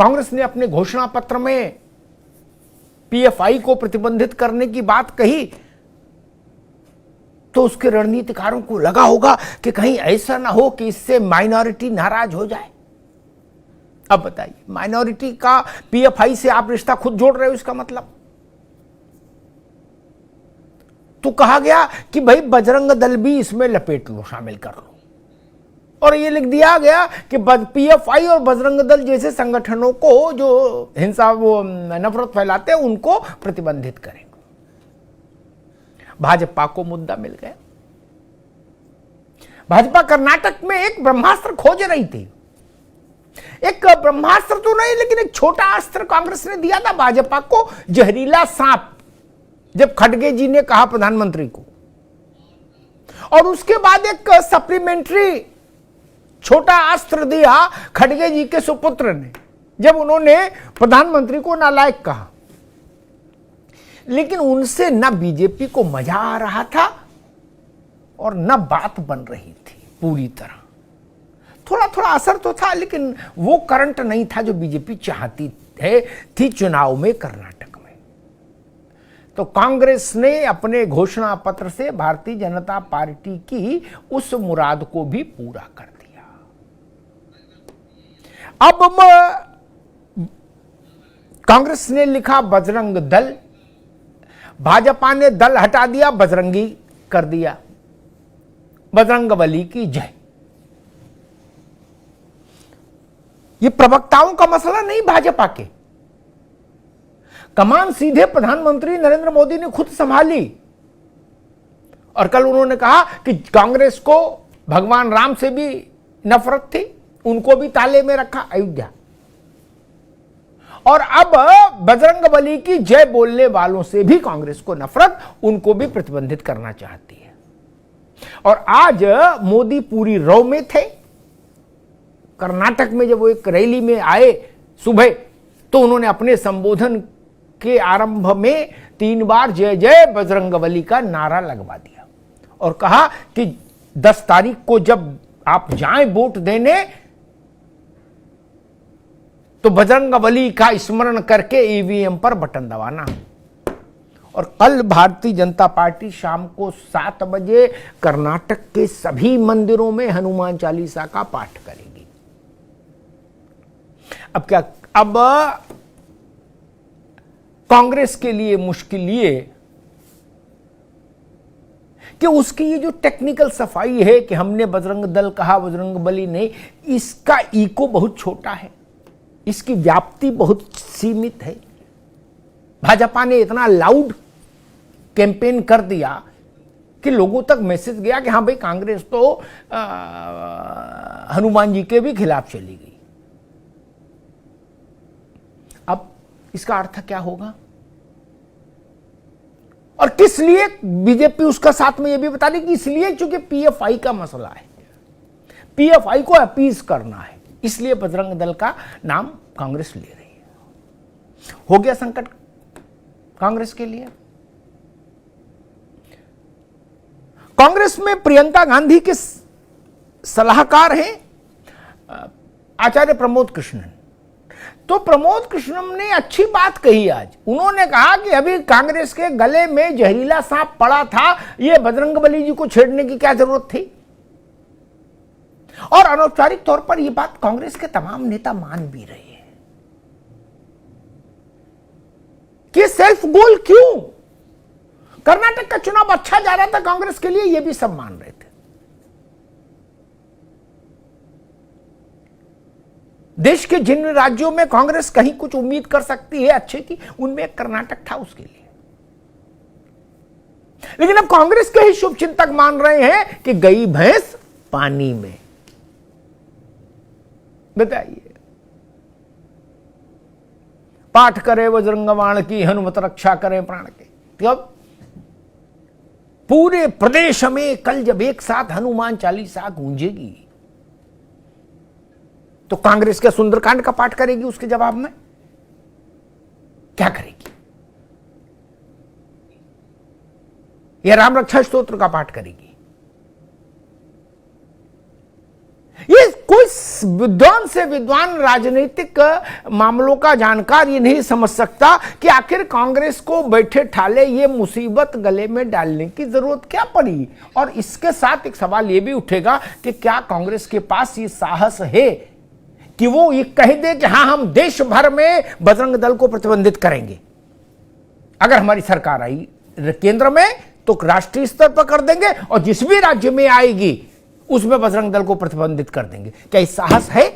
कांग्रेस ने अपने घोषणा पत्र में पीएफआई को प्रतिबंधित करने की बात कही तो उसके रणनीतिकारों को लगा होगा कि कहीं ऐसा ना हो कि इससे माइनॉरिटी नाराज हो जाए। अब बताइए, माइनॉरिटी का पीएफआई से आप रिश्ता खुद जोड़ रहे हो, इसका मतलब तो कहा गया कि भाई बजरंग दल भी इसमें लपेट लो, शामिल कर लो, और ये लिख दिया गया कि पीएफआई और बजरंग दल जैसे संगठनों को जो हिंसा वो नफरत फैलाते हैं उनको प्रतिबंधित करेंगे। भाजपा को मुद्दा मिल गया। भाजपा कर्नाटक में एक ब्रह्मास्त्र खोज रही थी। एक ब्रह्मास्त्र तो नहीं, लेकिन एक छोटा अस्त्र कांग्रेस ने दिया था भाजपा को, जहरीला सांप, जब खड़गे जी ने कहा प्रधानमंत्री को, और उसके बाद एक सप्लीमेंट्री छोटा अस्त्र दिया खड़गे जी के सुपुत्र ने, जब उन्होंने प्रधानमंत्री को नालायक कहा। लेकिन उनसे न बीजेपी को मजा आ रहा था और न बात बन रही थी पूरी तरह। थोड़ा थोड़ा असर तो था, लेकिन वो करंट नहीं था जो बीजेपी चाहती थी चुनाव में कर्नाटक में। तो कांग्रेस ने अपने घोषणा पत्र से भारतीय जनता पार्टी की उस मुराद को भी पूरा कर दिया। अब कांग्रेस ने लिखा बजरंग दल, भाजपा ने दल हटा दिया, बजरंगी कर दिया, बजरंगबली की जय। ये प्रवक्ताओं का मसला नहीं, भाजपा के कमान सीधे प्रधानमंत्री नरेंद्र मोदी ने खुद संभाली। और कल उन्होंने कहा कि कांग्रेस को भगवान राम से भी नफरत थी, उनको भी ताले में रखा अयोध्या, और अब बजरंगबली की जय बोलने वालों से भी कांग्रेस को नफरत, उनको भी प्रतिबंधित करना चाहती है। और आज मोदी पूरी रौ में थे। कर्नाटक में जब वो एक रैली में आए सुबह, तो उन्होंने अपने संबोधन के आरंभ में 3 बार जय जय बजरंगबली का नारा लगवा दिया और कहा कि 10 तारीख को जब आप जाएं वोट देने, तो बजरंगबली का स्मरण करके ईवीएम पर बटन दबाना। और कल भारतीय जनता पार्टी शाम को 7 बजे कर्नाटक के सभी मंदिरों में हनुमान चालीसा का पाठ करेगी। अब क्या, अब कांग्रेस के लिए मुश्किल ये कि उसकी ये जो टेक्निकल सफाई है कि हमने बजरंग दल कहा, बजरंगबली नहीं, इसका इको बहुत छोटा है, इसकी व्याप्ति बहुत सीमित है। भाजपा ने इतना लाउड कैंपेन कर दिया कि लोगों तक मैसेज गया कि हाँ भाई, कांग्रेस तो हनुमान जी के भी खिलाफ चली गई। अब इसका अर्थ क्या होगा और किस लिए बीजेपी उसका साथ में यह भी बता दी कि इसलिए चूंकि पीएफआई का मसला है, पीएफआई को अपीज करना है, इसलिए बजरंग दल का नाम कांग्रेस ले रही है। हो गया संकट कांग्रेस के लिए। कांग्रेस में प्रियंका गांधी के सलाहकार हैं आचार्य प्रमोद कृष्णन। तो प्रमोद कृष्णन ने अच्छी बात कही आज। उन्होंने कहा कि अभी कांग्रेस के गले में जहरीला सांप पड़ा था, यह बजरंगबली जी को छेड़ने की क्या जरूरत थी। और अनौपचारिक तौर पर यह बात कांग्रेस के तमाम नेता मान भी रहे हैं कि सेल्फ गोल क्यों। कर्नाटक का चुनाव अच्छा जा रहा था कांग्रेस के लिए, यह भी सब मान रहे थे। देश के जिन राज्यों में कांग्रेस कहीं कुछ उम्मीद कर सकती है अच्छे की, उनमें एक कर्नाटक था उसके लिए। लेकिन अब कांग्रेस के ही शुभचिंतक मान रहे हैं कि गई भैंस पानी में। बताइए, पाठ करे बजरंगबाण की, हनुमत रक्षा करे प्राण के। अब पूरे प्रदेश में कल जब एक साथ हनुमान चालीसा गूंजेगी, तो कांग्रेस के सुंदरकांड का पाठ करेगी, उसके जवाब में क्या करेगी? या राम रक्षा स्तोत्र का पाठ करेगी? ये कोई विद्वान से विद्वान राजनीतिक मामलों का जानकार ये नहीं समझ सकता कि आखिर कांग्रेस को बैठे ठाले ये मुसीबत गले में डालने की जरूरत क्या पड़ी। और इसके साथ एक सवाल ये भी उठेगा कि क्या कांग्रेस के पास ये साहस है कि वो ये कह दे कि हां हम देश भर में बजरंग दल को प्रतिबंधित करेंगे। अगर हमारी सरकार आई केंद्र में तो राष्ट्रीय स्तर पर कर देंगे और जिस भी राज्य में आएगी उसमें बजरंग दल को प्रतिबंधित कर देंगे। क्या ये साहस है?